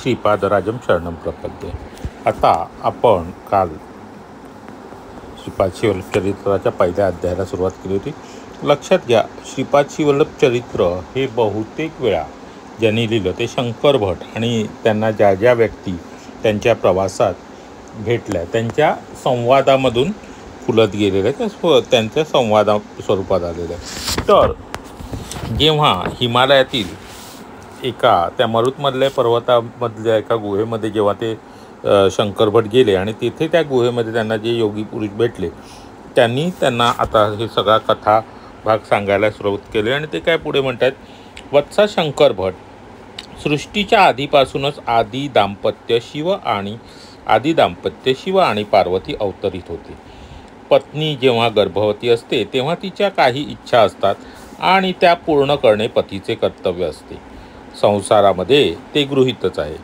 श्रीपादराजं शरणं प्रपद्ये। आता आपण काल श्रीपाद श्रीवल्लभ चरित्राच्या पहिल्या अध्यायाला सुरुवात केली होती। लक्षात घ्या, श्रीपाद श्रीवल्लभ चरित्र हे बहुतेक वेळा ज्यांनी लिहिलं ते शंकर भट आणि त्यांना ज्या ज्या व्यक्ती त्यांच्या प्रवासात भेटल्या त्यांच्या संवादामधून फुलत गेलेले त्यांच्या संवादा स्वरूपात आलेले। तर जेव्हा हिमालयातील त्या मरुतमधल्या पर्वतामधल्या एका गुहेमध्ये जेव्हा ते शंकर भट गेले आणि तिथे त्या गुहेमध्ये त्यांना जे योगी पुरुष भेटले त्यांनी त्यांना आता हे सगळा कथा भाग सांगायला सुरुवात केली आणि ते काय पुढे म्हणतात, वत्सा शंकर भट सृष्टीच्या आधीपासूनच आदी दाम्पत्य शिव आणि पार्वती अवतरित होते। पत्नी जेव्हा गर्भवती असते तेव्हा तिच्या काही इच्छा असतात आणि त्या पूर्ण करणे पतीचे कर्तव्य असते। संसारामध्ये ते गृहीतच आहे।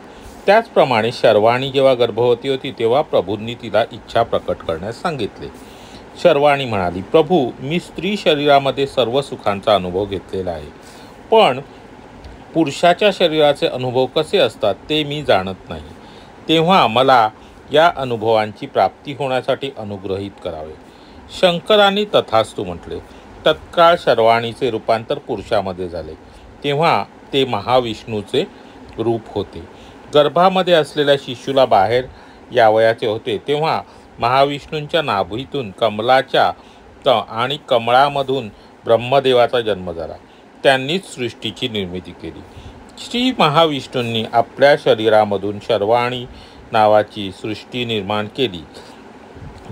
त्याचप्रमाणे शर्वाणी जेव्हा गर्भवती होती तेव्हा प्रभूंनी तिला इच्छा प्रकट करण्यास सांगितले। शर्वाणी म्हणाली, प्रभू, मी स्त्री शरीरामध्ये सर्व सुखांचा अनुभव घेतलेला आहे, पण पुरुषाच्या शरीराचे अनुभव कसे असतात ते मी जाणत नाही। तेव्हा मला या अनुभवांची प्राप्ती होण्यासाठी अनुग्रहित करावे। शंकरांनी तथास्तु म्हटले। तत्काळ शर्वाणीचे रूपांतर पुरुषामध्ये झाले। तेव्हा ते महाविष्णूचे रूप होते। गर्भामध्ये असलेल्या शिशूला बाहेर यावयाचे होते तेव्हा महाविष्णूंच्या नाभीतून आणि कमळामधून ब्रह्मदेवाचा जन्म झाला। त्यांनीच सृष्टीची निर्मिती केली। श्री महाविष्णूंनी आपल्या शरीरामधून शर्वाणी नावाची सृष्टी निर्माण केली।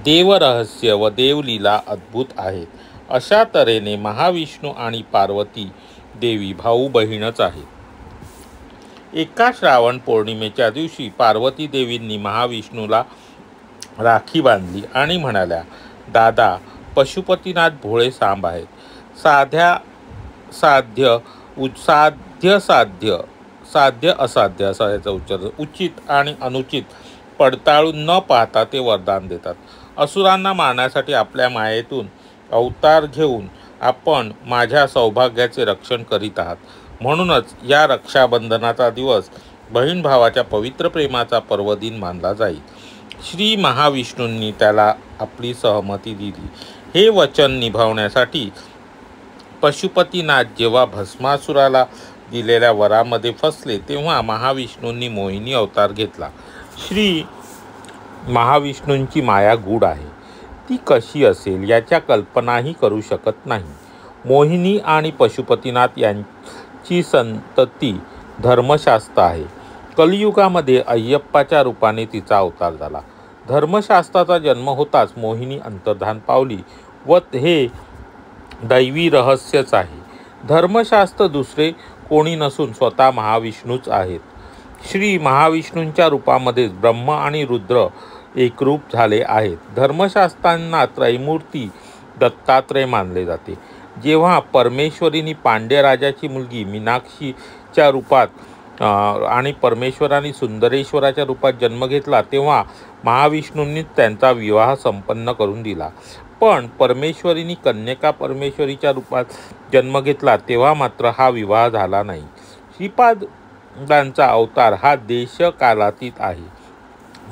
देवरहस्य व देवलीला अद्भुत आहेत। अशा तऱ्हेने महाविष्णू आणि पार्वती देवी भाऊ बहीणच आहेत। एका श्रावण पौर्णिमेच्या दिवशी पार्वती देवींनी महाविष्णूला राखी बांधली आणि म्हणाल्या, दादा, पशुपतीनाथ भोळे सांब आहेत। साध्य असाध्य असा याचा उच्चार, उचित आणि अनुचित पडताळून न पाहता ते वरदान देतात। असुरांना मारण्यासाठी आपल्या मायेतून अवतार घेऊन आपण माझ्या सौभाग्याचे रक्षण करीत आहात। म्हणूनच या रक्षाबंधनाचा दिवस बहीण भावाच्या पवित्र प्रेमाचा पर्वदिन मानला जाईल। श्री महाविष्णूंनी त्याला आपली सहमती दिली। हे वचन निभावण्यासाठी पशुपतीनाथ जेव्हा भस्मासुराला दिलेल्या वरामध्ये फसले तेव्हा महाविष्णूंनी मोहिनी अवतार घेतला। श्री महाविष्णूंची माया गूढ आहे, ती कशी असेल याच्या कल्पनाही करू शकत नाही। मोहिनी आणि पशुपतीनाथ यांची संतती धर्मशास्त्र आहे। कलियुगामध्ये अय्यप्पाच्या रूपाने तिचा अवतार झाला। धर्मशास्त्राचा जन्म होताच मोहिनी अंतर्धान पावली व हे दैवी रहस्यच आहे। धर्मशास्त्र दुसरे कोणी नसून स्वतः महाविष्णूच आहेत। श्री महाविष्णूंच्या रूपामध्येच ब्रह्म आणि रुद्र एकरूप झाले आहेत। धर्मशास्त्रांना त्रैमूर्ती दत्तात्रय मानले जाते। जेव्हा परमेश्वरीने पांड्य राजाची मुलगी मीनाक्षीच्या रूपात आणि परमेश्वराने सुंदरेश्वराच्या रूपात जन्म घेतला तेव्हा महाविष्णूंनी त्यांचा विवाह संपन्न करून दिला। पण परमेश्वरीने कन्यका परमेश्वरीच्या रूपात जन्म घेतला तेव्हा मात्र हा विवाह झाला नाही। श्रीपादांचा अवतार हा देशकालातीत आहे।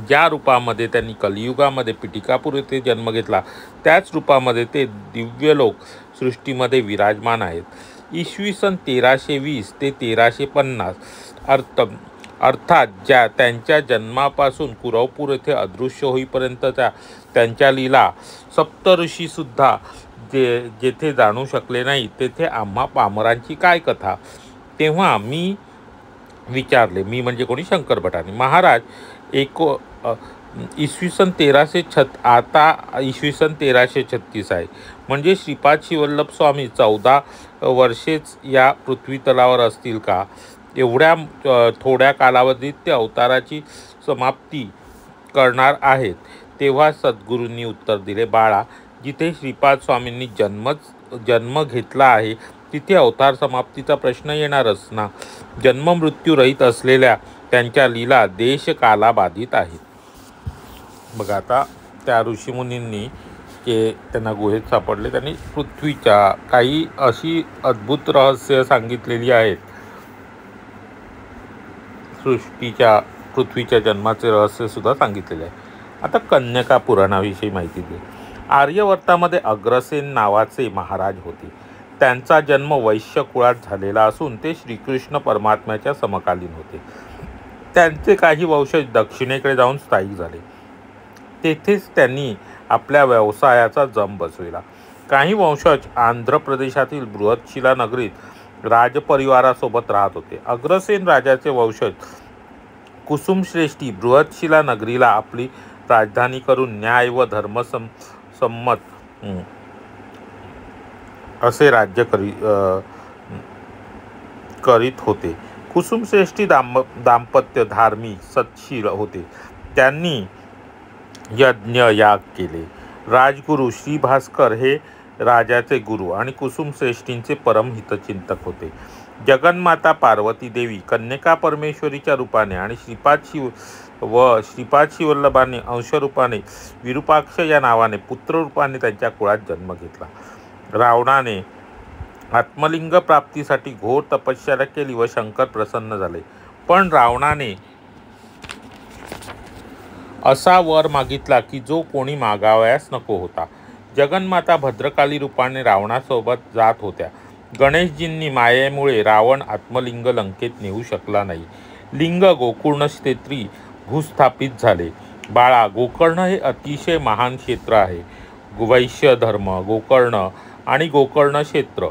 ज्या रूपामध्ये त्यांनी कलियुगामध्ये पिटिकापूर येथे जन्म घेतला त्याच रूपामध्ये ते दिव्यलोक सृष्टीमध्ये विराजमान आहेत। इसवी सन 1320 ते 1350 अर्थात त्यांच्या जन्मापासून कुरवपूर येथे अदृश्य होईपर्यंतच्या त्यांच्या लीला सप्तऋषीसुद्धा जेथे जाणू शकले नाही तेथे आम्हा पामरांची काय कथा। तेव्हा मी विचारले, मी म्हणजे कोणी, शंकर भटांनी, महाराज इसवी सन 1336 आहे, म्हणजे श्रीपाद श्रीवल्लभ स्वामी 14 वर्षेच या पृथ्वी तलावर असतील का? एवढ्या थोड्या कालावधीत ते अवताराची समाप्ती करणार आहेत। तेव्हा सद्गुरूंनी उत्तर दिले, बाळा, जिथे श्रीपाद स्वामींनी जन्म घेतला आहे तिथे अवतार समाप्तीचा प्रश्न येणारच ना। जन्ममृत्यू रहित असलेल्या त्यांच्या लीला देशकालाबाधित आहेत। बघा, आता त्या ऋषीमुनींनी त्यांना गुहेत सापडले, त्यांनी पृथ्वीच्या काही अशी अद्भुत रहस्य सांगितलेली आहेत पृथ्वीच्या जन्माचे रहस्य सुद्धा सांगितलेले आहे. आता कन्यका पुराणाविषयी माहिती दे. आर्यवर्तामध्ये अग्रसेन नावाचे महाराज होते. त्यांचा जन्म वैश्य कुळात झालेला असून ते श्रीकृष्ण परमात्म्याच्या समकालीन होते. त्यांचे काही वंशज दक्षिणेकडे जाऊन स्थायिक झाले. तेथेच त्यांनी आपल्या व्यवसायाचा जम बसविला. काही वंशज आंध्र प्रदेशातील बृहतशिला नगरीत राजपरिवारासोबत राहत होते. अग्रसेन राजाचे वंशज कुसुमश्रेष्ठी बृहतशिला नगरीला आपली राजधानी करून न्याय व धर्मसम्मत असे राज्य करीत होते. कुसुमश्रेष्ठी दाम्पत्य धार्मिक सत्शील होते. त्यांनी यज्ञ याग केले. राजगुरू श्री भास्कर हे राजाचे गुरु आणि कुसुमश्रेष्ठींचे परम हितचिंतक होते. जगन्माता पार्वती देवी कन्यका परमेश्वरीच्या रूपाने आणि श्रीपाद शिवल्लभाने अंशरूपाने विरूपाक्ष या नावाने पुत्ररूपाने त्यांच्या कुळात जन्म घेतला. रावणाने आत्मलिंग प्राप्तीसाठी घोर तपश्चर्या केली व शंकर प्रसन्न झाले. पण रावणाने असा वर मागितला की जो कोणी मागावयास नको होता. जगन्माता भद्रकाली रूपाने रावणासोबत जात होत्या. गणेशजींनी मायेमुळे रावण आत्मलिंग लंकेत नेऊ शकला नाही. लिंग गोकर्ण क्षेत्री भूस्थापित झाले. बाळा, गोकर्ण हे अतिशय महान क्षेत्र आहे. वैश्य धर्म, गोकर्ण आणि गोकर्ण क्षेत्र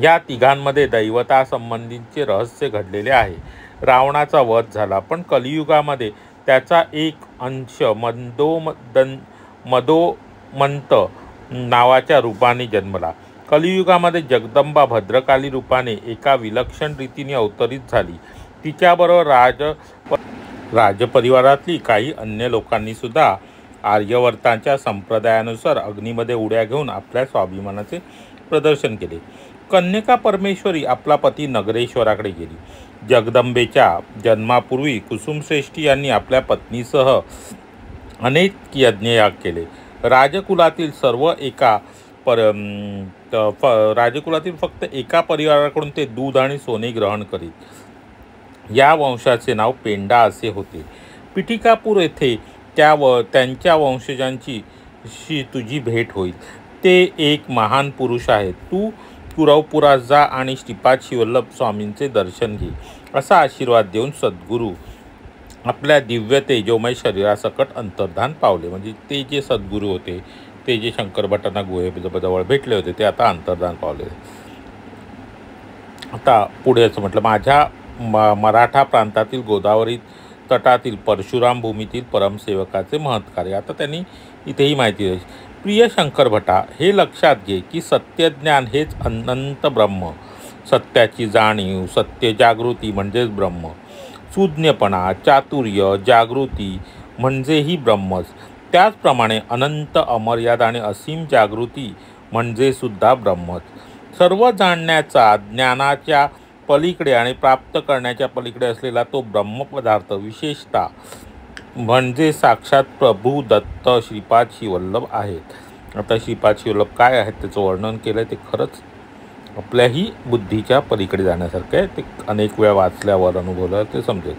या तिघांमध्ये दैवतासंबंधीचे रहस्य घडलेले आहे. रावणाचा वध झाला, पण कलियुगामध्ये त्याचा एक अंश मदोमंत नावाच्या रूपाने जन्मला. कलियुगामध्ये जगदंबा भद्रकाली रूपाने एका विलक्षण रीतीने अवतरित झाली. तिच्याबरोबर राजपरिवारातली काही अन्य लोकांनी सुद्धा आर्यवर्तांच्या संप्रदायानुसार अग्नीमध्ये उड्या घेऊन आपल्या स्वाभिमानाचे प्रदर्शन केले. कन्यका परमेश्वरी आपला पती नगरेश्वराकडे गेली. जगदंबेच्या जन्मापूर्वी कुसुमश्रेष्ठी यांनी आपल्या पत्नीसह अनेक यज्ञयाग केले. राजकुलातील फक्त एका परिवाराकडून ते दूध आणि सोने ग्रहण करीत. या वंशाचे नाव पेंडा असे होते. पिठिकापूर येथे त्यांच्या वंशजांची तुझी भेट होईल. ते एक महान पुरुष आहेत. तू कुरवपुरात जा आणि श्रीपाद शिवल्लभ स्वामींचे दर्शन घे, असा आशीर्वाद देऊन सद्गुरू आपल्या दिव्य तेजोमय शरीरासकट अंतर्धान पावले. म्हणजे ते जे सद्गुरू होते, ते जे शंकर भटांना गुहेजवळ भेटले होते, ते आता अंतर्धान पावले. आता पुढे असं म्हटलं, माझ्या मराठा प्रांतातील गोदावरी तटातील परशुराम भूमीतील परमसेवकाचे महत्कार्य. आता त्यांनी इथेही माहिती दिली. प्रिय शंकर भटा, हे लक्षात घे की सत्यज्ञान हेच अनंत ब्रह्म. सत्याची जाणीव, सत्य जागृती म्हणजेच ब्रह्म. सुज्ञपणा, चातुर्य, जागृती म्हणजेही ब्रह्मच. त्याचप्रमाणे अनंत, अमर्याद आणि असीम जागृती म्हणजे सुद्धा ब्रह्मच. सर्व जाणण्याचा, ज्ञानाच्या पलीकडे आणि प्राप्त करण्याच्या पलीकडे असलेला तो ब्रह्मपदार्थ विशेषतः म्हणजे साक्षात प्रभू दत्त श्रीपाद शिवल्लभ आहेत. आता श्रीपाद शिवल्लभ काय आहेत त्याचं वर्णन केलं ते खरंच आपल्याही बुद्धीच्या पलीकडे जाण्यासारखं आहे. ते अनेक वेळा वाचल्यावर अनुभवलं ते समजेल.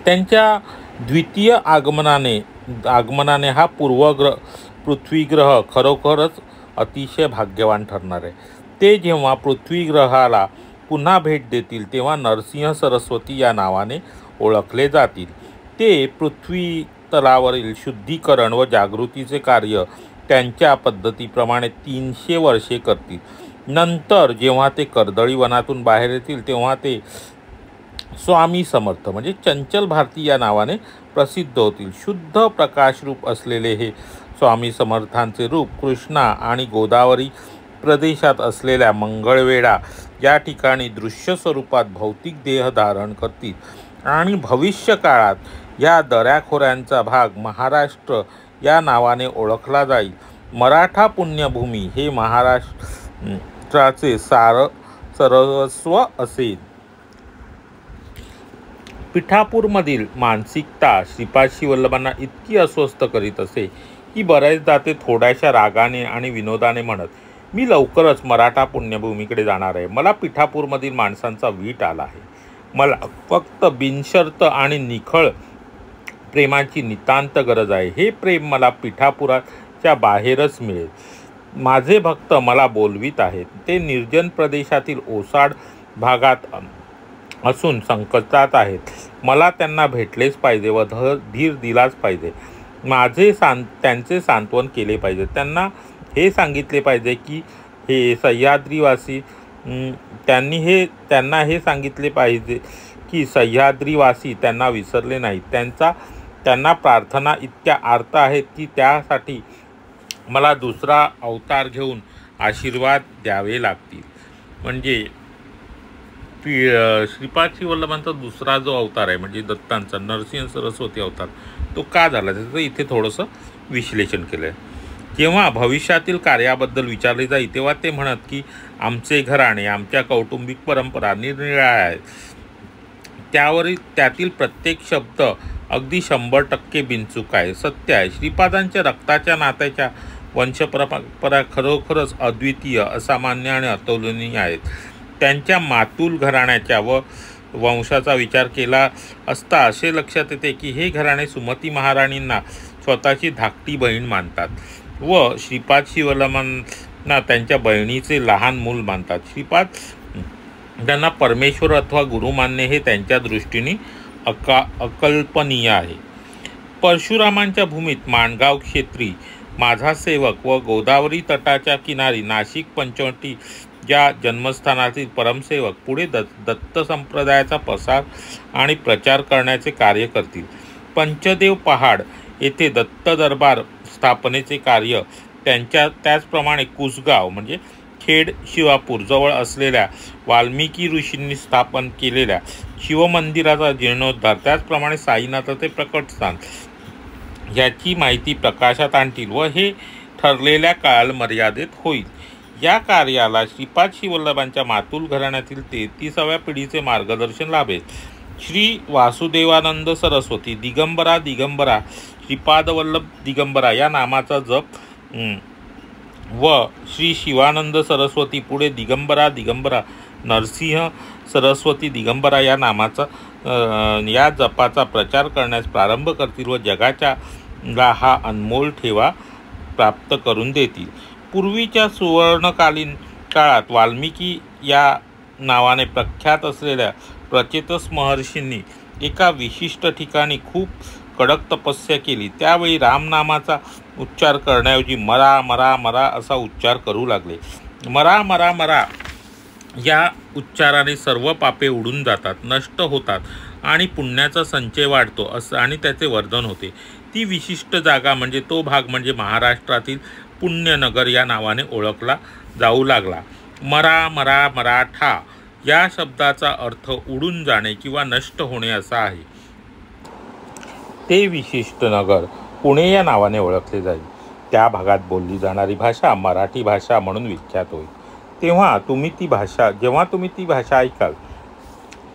त्यांच्या द्वितीय आगमनाने हा पृथ्वीग्रह खरोखरच अतिशय भाग्यवान ठरणार आहे. ते जेव्हा पृथ्वीग्रहाला पुन्हा भेट देतील तेव्हा नरसिंह सरस्वती या नावाने ओळखले जातील. ते पृथ्वी तलावरील शुद्धीकरण व जागृतीचे कार्य त्यांच्या पद्धतीप्रमाणे 300 वर्षे करतील. नंतर जेव्हा ते कर्दळी वनातून बाहेर येतील तेव्हा ते स्वामी समर्थ म्हणजे चंचल भारती या नावाने प्रसिद्ध होतील. शुद्ध प्रकाशरूप असलेले हे स्वामी समर्थांचे रूप कृष्णा आणि गोदावरी प्रदेशात असलेल्या मंगळवेढा या ठिकाणी दृश्य स्वरूपात भौतिक देह धारण करतील आणि भविष्य काळात या दऱ्याखोऱ्यांचा भाग महाराष्ट्र या नावाने ओळखला जाईल. मराठा पुण्यभूमी हे महाराष्ट्राचे सर्वस्व असेल. पिठापूरमधील मानसिकता श्रीपाद शिवल्लभांना इतकी अस्वस्थ करीत असे की बऱ्याचदा ते थोड्याशा रागाने आणि विनोदाने म्हणत, मी लवकरच मराठा पुण्यभूमीकडे जाणार आहे. मला पिठापूरमधील माणसांचा वीट आला आहे. मला फक्त बिनशर्त आणि निखळ प्रेमाची नितांत गरज आहे. हे प्रेम मला पिठापुराच्या बाहेरच मिळेल. माझे भक्त मला बोलवीत आहेत. ते निर्जन प्रदेशातील ओसाड भागात असून संकटात आहेत. मला त्यांना भेटलेच पाहिजे व धीर दिलाच पाहिजे. त्यांचे सांत्वन केले पाहिजे. त्यांना सांगितले पाहिजे की हे सह्याद्रीवासी त्यांना हे सांगितले पाहिजे की सह्याद्रीवासी त्यांना विसरले नाहीत. त्यांना प्रार्थना इतक्या आर्त आहेत की त्यासाठी मला दुसरा अवतार घेऊन आशीर्वाद द्यावे लागतील. म्हणजे श्रीपाद श्री वल्लभांचा दुसरा जो अवतार आहे म्हणजे दत्तांचा नरसिंह सरस्वती अवतार तो का झाला त्याचं इथे थोडंसं विश्लेषण केलं आहे. जेव्हा भविष्यातील कार्याबद्दल विचारले जाईल तेव्हा ते म्हणत की आमचे घराणे आमच्या कौटुंबिक परंपरा निरनिराळ्या आहेत. त्यातील प्रत्येक शब्द अगदी 100% बिनचूक आहे, सत्य आहे. श्रीपादांच्या रक्ताच्या नात्याच्या वंशपरंपरा खरोखरच अद्वितीय, असामान्य आणि अतुलनीय आहेत. त्यांच्या मातुल घराण्याच्या व वंशाचा विचार केला असता असे लक्षात येते की हे घराणे सुमती महाराणींना स्वतःची धाकटी बहीण मानतात व श्रीपाद श्री वल्लभांना त्यांच्या बहिणीचे लहान मूल मानतात. श्रीपाद त्यांना परमेश्वर अथवा गुरु मानणे हे त्यांच्या दृष्टीने अकल्पनीय आहे. परशुरामांच्या भूमीत माणगाव क्षेत्री माझा सेवक व गोदावरी तटाच्या किनारी नाशिक पंचवटी या जन्मस्थानातील परमसेवक पुढे दत्त संप्रदायाचा प्रसार आणि प्रचार करण्याचे कार्य करतील. पंचदेव पहाड येथे दत्त दरबार स्थापनेचे कार्य त्याचप्रमाणे कुसगाव म्हणजे खेड शिवापूर जवळ असलेल्या वाल्मिकी ऋषींनी स्थापन केलेल्या शिवमंदिराचा जीर्णोद्धार, त्याचप्रमाणे साईनाथाचे प्रकटस्थान याची माहिती प्रकाशात आणतील व हे ठरलेल्या कालमर्यादेत होईल. या कार्याला श्रीपाद श्री वल्लभांच्या मातुल घराण्यातील 33व्या पिढीचे मार्गदर्शन लाभेल. श्री वासुदेवानंद सरस्वती दिगंबरा श्रीपाद वल्लभ दिगंबरा या नामाचा जप व श्री शिवानंद सरस्वती पुढे दिगंबरा नरसिंह सरस्वती दिगंबरा या नामाचा या जपाचा प्रचार करण्यास प्रारंभ करतील व जगाच्या हा अनमोल ठेवा प्राप्त करून देतील. पूर्वीच्या सुवर्णकालीन काळात वाल्मिकी या नावाने प्रख्यात असलेल्या प्रचेतस महर्षींनी एका विशिष्ट ठिकाणी खूप कडक तपस्या केली. त्यावेळी रामनामाचा उच्चार करण्याऐवजी मरा मरा मरा असा उच्चार करू लागले. मरा मरा मरा या उच्चाराने सर्व पापे उडून जातात, नष्ट होतात आणि पुण्याचा संचय वाढतो असं आणि त्याचे वर्धन होते. ती विशिष्ट जागा म्हणजे तो भाग म्हणजे महाराष्ट्रातील पुण्यनगर या नावाने ओळखला जाऊ लागला. मरा मरा मराठा या शब्दाचा अर्थ उडून जाणे किंवा नष्ट होणे असा आहे. ते विशिष्ट नगर पुणे या नावाने ओळखले जाईल. त्या भागात बोलली जाणारी भाषा मराठी भाषा म्हणून विख्यात होईल. जेव्हा तुम्ही ती भाषा ऐकाल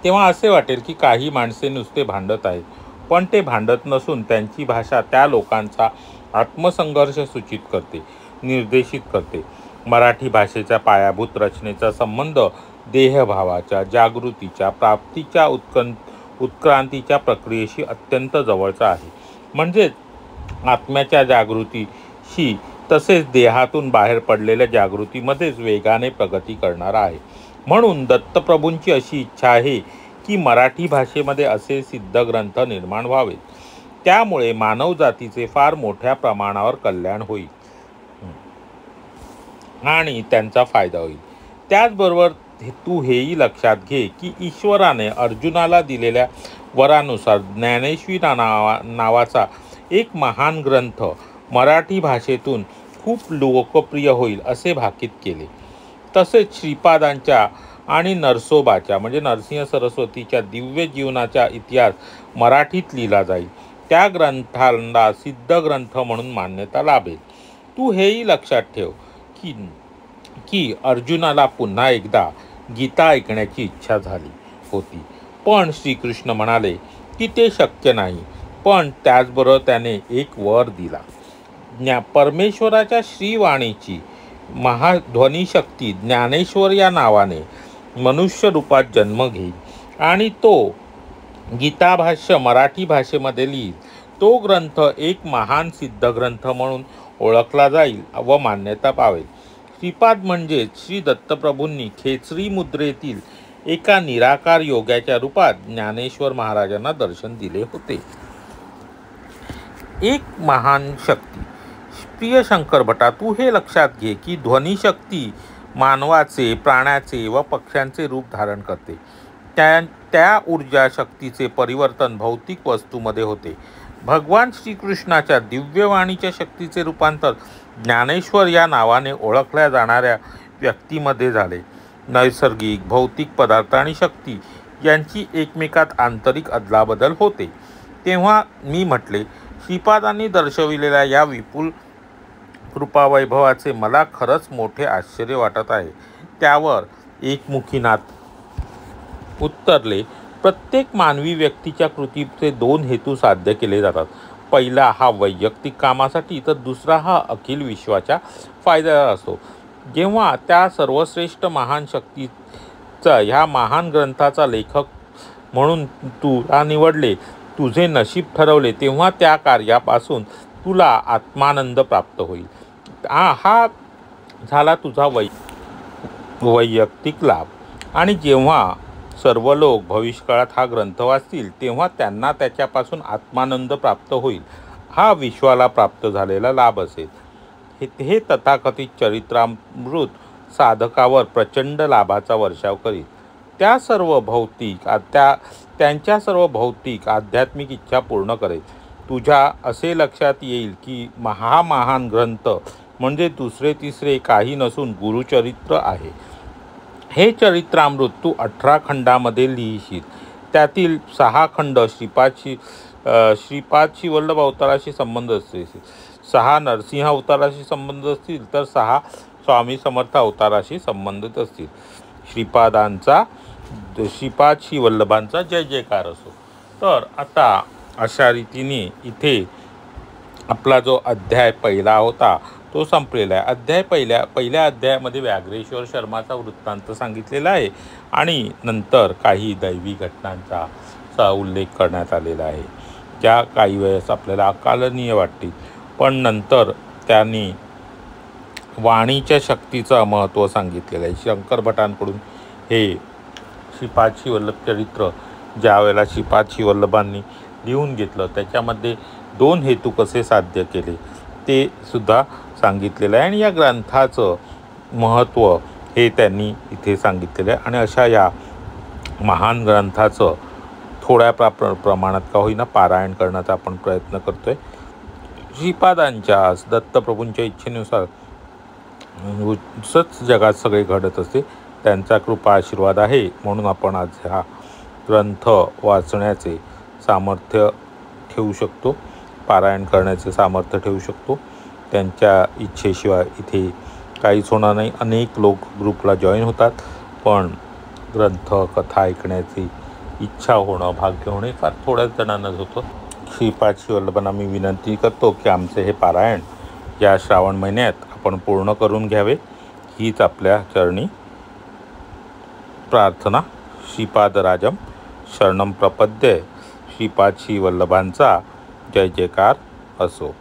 तेव्हा असे वाटेल की काही माणसे नुसते भांडत आहेत, पण ते भांडत नसून त्यांची भाषा त्या लोकांचा आत्मसंघर्ष सूचित करते, निर्देशित करते. मराठी भाषेच्या पायाभूत रचनेचा संबंध देहभावाच्या, जागृतीच्या, प्राप्तीच्या, उत्क्रांतीच्या प्रक्रियेशी अत्यंत जवळचा आहे. म्हणजेच आत्म्याच्या जागृतीशी तसेच देहातून बाहेर पडलेल्या जागृतीमध्येच वेगाने प्रगती करणार आहे. म्हणून दत्तप्रभूंची अशी इच्छा आहे की मराठी भाषेमध्ये असे सिद्ध ग्रंथ निर्माण व्हावेत. त्यामुळे मानव जातीचे फार मोठ्या प्रमाणावर कल्याण होईल आणि त्यांचा फायदा होईल. त्याचबरोबर तू हेही लक्षात घे की ईश्वराने अर्जुनाला दिलेल्या वरानुसार ज्ञानेश्वरी नावाचा एक महान ग्रंथ मराठी भाषेतून खूप लोकप्रिय होईल असे भाकीत केले. तसेच श्रीपादांच्या आणि नरसोबाच्या म्हणजे नरसिंह सरस्वतीच्या दिव्य जीवनाचा इतिहास मराठीत लिहिला जाईल. त्या ग्रंथाला सिद्ध ग्रंथ म्हणून मान्यता लाभेल. तू हेही लक्षात ठेव की अर्जुनाला पुन्हा एकदा गीता ऐकण्याची इच्छा झाली होती, पण श्रीकृष्ण म्हणाले की ते शक्य नाही. पण त्याचबरोबर त्याने एक वर दिला. परमेश्वराच्या श्रीवाणीची महाध्वनी शक्ती ज्ञानेश्वर या नावाने मनुष्य रूपात जन्म घेईल आणि तो गीताभाष्य मराठी भाषेमध्ये लिहिल. तो ग्रंथ एक महान सिद्ध ग्रंथ म्हणून ओळखला जाईल व मान्यता पावेल. श्रीपाद म्हणजे श्री दत्तप्रभूंनी खेचरी मुद्रेतील एका निराकार योग्याच्या रूपात ज्ञानेश्वर महाराजांना दर्शन दिले होते. एक महान शक्ती. प्रिय शंकर भटा, तू हे लक्षात घे की ध्वनिशक्ती मानवाचे, प्राण्याचे व पक्ष्यांचे रूप धारण करते. त्या ऊर्जा शक्तीचे परिवर्तन भौतिक वस्तूमध्ये होते. भगवान श्रीकृष्णाच्या दिव्यवाणीच्या शक्तीचे रूपांतर ज्ञानेश्वर या नावाने ओळखल्या जाणाऱ्या व्यक्तीमध्ये झाले. नैसर्गिक भौतिक पदार्थ आणि शक्ती यांची एकमेकात आंतरिक अदलाबदल होते. तेव्हा मी म्हटले, श्रीपादांनी दर्शविलेल्या या विपुल कृपावैभवाचे मला खरंच मोठे आश्चर्य वाटत आहे. त्यावर एकमुखीनाथ उत्तरले, प्रत्येक मानवी व्यक्तीच्या कृतीचे दोन हेतू साध्य केले जातात. पहिला हा वैयक्तिक कामासाठी, तर दुसरा हा अखिल विश्वाच्या फायद्याचा असतो. जेव्हा त्या सर्वश्रेष्ठ महान शक्तीचा ह्या महान ग्रंथाचा लेखक म्हणून तुला निवडले, तुझे नशीब ठरवले, तेव्हा त्या कार्यापासून तुला आत्मानंद प्राप्त होईल. हा झाला तुझा वैयक्तिक लाभ. आणि जेव्हा सर्व लोक भविष्यकाळात हा ग्रंथ वाचतील तेव्हा त्यांना त्याच्यापासून आत्मानंद प्राप्त होईल. हा विश्वाला प्राप्त झालेला लाभ असेल. हे तथाकथित चरित्रामृत साधकावर प्रचंड लाभाचा वर्षाव करीत. त्यांच्या सर्व भौतिक आध्यात्मिक इच्छा पूर्ण करेल. तुझ्या असे लक्षात येईल की हा महान ग्रंथ म्हणजे दुसरे तिसरे काही नसून गुरुचरित्र आहे. हे चरित्रामृत तू 18 खंडामध्ये लिहिशील. त्यातील 6 खंड श्रीपाद वल्लभ अवताराशी संबंध असतील, 6 नरसिंह अवताराशी संबंध असतील, तर 6 स्वामी समर्थ अवताराशी संबंधित असतील. श्रीपाद श्री वल्लभांचा जय जयकार असो. तर आता अशा रीतीने इथे आपला जो अध्याय पहिला होता तो संपलेला आहे. पहिल्या अध्यायामध्ये व्याघ्रेश्वर शर्माचा वृत्तांत सांगितलेला आहे आणि नंतर काही दैवी घटनांचा उल्लेख करण्यात आलेला आहे, ज्या काही वेळेस आपल्याला अकालनीय वाटतील, पण नंतर त्यांनी वाणीच्या शक्तीचं महत्त्व सांगितलेलं आहे. शंकर भटांकडून हे श्रीपाद श्री वल्लभ चरित्र ज्या वेळेला श्रीपाद श्री वल्लभांनी लिहून घेतलं त्याच्यामध्ये 2 हेतू कसे साध्य केले ते सुद्धा सांगितलेलं आहे. आणि या ग्रंथाचं महत्त्व हे त्यांनी इथे सांगितलेलं आहे. आणि अशा या महान ग्रंथाचं थोड्या प्रमाणात का होईना पारायण करण्याचा आपण प्रयत्न करतोय. श्रीपादांच्या दत्तप्रभूंच्या इच्छेनुसार सच जगात सगळे घडत असते. त्यांचा कृपा आशीर्वाद आहे म्हणून आपण आज हा ग्रंथ वाचण्याचे सामर्थ्य ठेवू शकतो, पारायण करण्याचे सामर्थ्य ठेवू शकतो. त्यांच्या इच्छेशिवाय इथे काहीच होणार नाही. अनेक लोक ग्रुपला जॉईन होतात, पण ग्रंथ कथा ऐकण्याची इच्छा होणं, भाग्य होणे फार थोड्याच जणांनाच होतं. श्रीपाद श्री वल्लभांना मी विनंती करतो की आमचे हे पारायण या श्रावण महिन्यात आपण पूर्ण करून घ्यावे, हीच आपल्या चरणी प्रार्थना. श्रीपादराजम शरणम प्रपद्ये. श्रीपाद श्री वल्लभांचा जय जयकार असो.